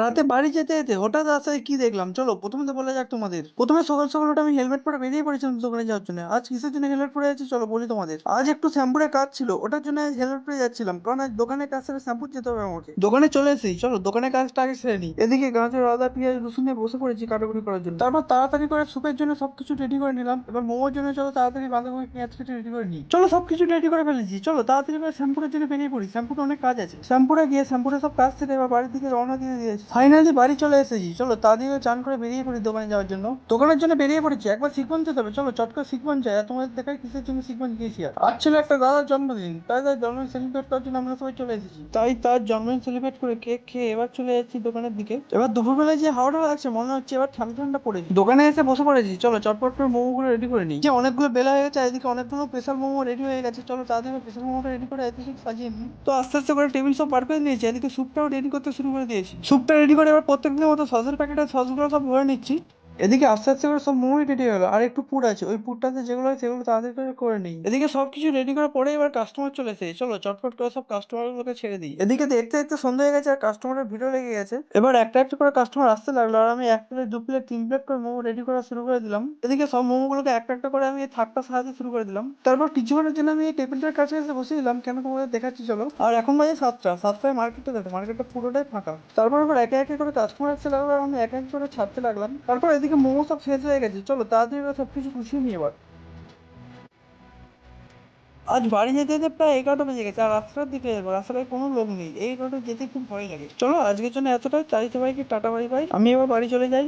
রাতে বাড়ি যেতে যেতে হঠাৎ রাস্তায় কি দেখলাম, চলো প্রথমে তো বলা যাক তোমাদের। প্রথমে সকাল সকাল ওটা আমি হেলমেট পরে বেরিয়ে পড়েছিলাম দোকানে যাওয়ার জন্য। আজ কিসের জন্য হেলমেট পরে যাচ্ছি চলো বলি তোমাদের। আজ একটু শ্যাম্পুরের কাজ ছিল, ওটার জন্য আজ হেলমেট পরে যাচ্ছিলাম, কারণ আজ দোকানের কাজ সেরে শ্যাম্পুর যেতে হবে আমাকে। দোকানে চলে এসেছি, চলো দোকানের কাজটা আগে সেরে নিই। এদিকে গাজর আদা পেঁয়াজ রসুন নিয়ে বসে পড়েছি কাটাকুটি করার জন্য। তারপর তাড়াতাড়ি করে স্যুপের জন্য সবকিছু রেডি করে নিলাম। এবার মোমোর জন্য চলো তাড়াতাড়ি বাঁধাকপি পেঁয়াজ কেটে রেডি করে নিই। চলো সবকিছু রেডি করে ফেলেছি, চলো তাড়াতাড়ি করে শ্যাম্পুরের জন্য বেরিয়ে পড়ি। শ্যাম্পুর অনেক কাজ আছে। শ্যাম্পুরে গিয়ে শ্যাম্পুরে সব কাজ সেরে এবার বাড়ির দিকে রওনা দিয়ে দিয়েছি। ফাইনালি বাড়ি চলে এসেছি, চলো তাড়াতাড়ি করে চান করে বেরিয়ে পড়ি দোকানে যাওয়ার জন্য। দোকানের জন্য বেরিয়ে পড়েছি, একবার সিকোয়েন্স যেতে হবে, চলো চট করে সিকোয়েন্স যায়। আর তোমাদের দেখাই কিসের জন্য সিকোয়েন্স গিয়েছি। আর ছিল একটা দাদার জন্মদিন, তাই তার জন্মদিন সেলিব্রেট করার জন্য আমরা সবাই চলে এসেছি। তাই তার জন্মদিন সেলিব্রেট করে কেক খেয়ে এবার চলে যাচ্ছি দোকানের দিকে। এবার দুপুরবেলায় যে হাওয়াটা লাগছে মনে হচ্ছে এবার ঠান্ডা ঠান্ডা পড়েছে। দোকানে এসে বসে পড়েছি, চলো চটপট করে মোমো গুলো রেডি করে নিই। যে অনেকগুলো বেলা হয়ে গেছে, এদিকে অনেকগুলো স্পেশাল মোমো রেডি হয়ে গেছে, চলো তাড়াতাড়ি স্পেশাল মোমোটা রেডি করে এদিকে সাজিয়ে নিই। তো আস্তে আস্তে করে টেবিল সব পার করে নিয়েছি, এদিকে স্যুপটাও রেডি করতে শুরু করে দিয়েছি। স্যুপটা রেডি করে এবার প্রত্যেকদিনের মতো সসের প্যাকেটের সসগুলো সব ভরে নিচ্ছি। এদিকে আস্তে আস্তে করে সব মোমোই রেডি হয়ে গেলো, আর একটু পুর আছে, ওই পুরটাতে যেগুলো হয় সেগুলো তাড়াতাড়ি করে করে নিই। এদিকে সবকিছু রেডি করার পরে এবার কাস্টমার চলে এসেছে, চলো চটপট করে সব কাস্টমার গুলোকে ছেড়ে দিই। এদিকে দেখতে দেখতে সন্ধ্যা হয়ে গেছে আর কাস্টমারের ভিড়ও লেগে গেছে। এবার একটা একটা করে কাস্টমার আসতে লাগলো, আর আমি এক প্লেট দু প্লেট তিন প্লেট করে মোমো রেডি করা শুরু করে দিলাম। এদিকে সব মোমো গুলোকে একটা একটা করে আমি থাকটা সাজাতে শুরু করে দিলাম। তারপর কিছুক্ষণের জন্য আমি এই টেবিলটার কাছে এসে বসে দিলাম, কেন তোমাদের দেখাচ্ছি চলো। আর এখন বাজে 7টা, 7টায় মার্কেটটা দেখো, মার্কেটটা পুরোটাই ফাঁকা। তারপর আবার একে একে করে কাস্টমার আসতে লাগলো, আর আমি এক এক করে ছাড়তে লাগলাম। তারপর এদিকে মোমো সব শেষ হয়ে গেছে, চলো তাড়াতাড়ি করে সবকিছু গুছিয়ে নিই এবার। আজ বাড়ি যেতে যেতে প্রায় 11টা বেজে গেছে, আর রাস্তার দিকে যাবো, রাস্তায় কোনো লোক নেই, এই রোডে যেতে খুব ভয় লাগে। চলো আজকের জন্য এতটাই, তাই সবাইকে টাটা বাই বাই, আমি এবার বাড়ি চলে যাই।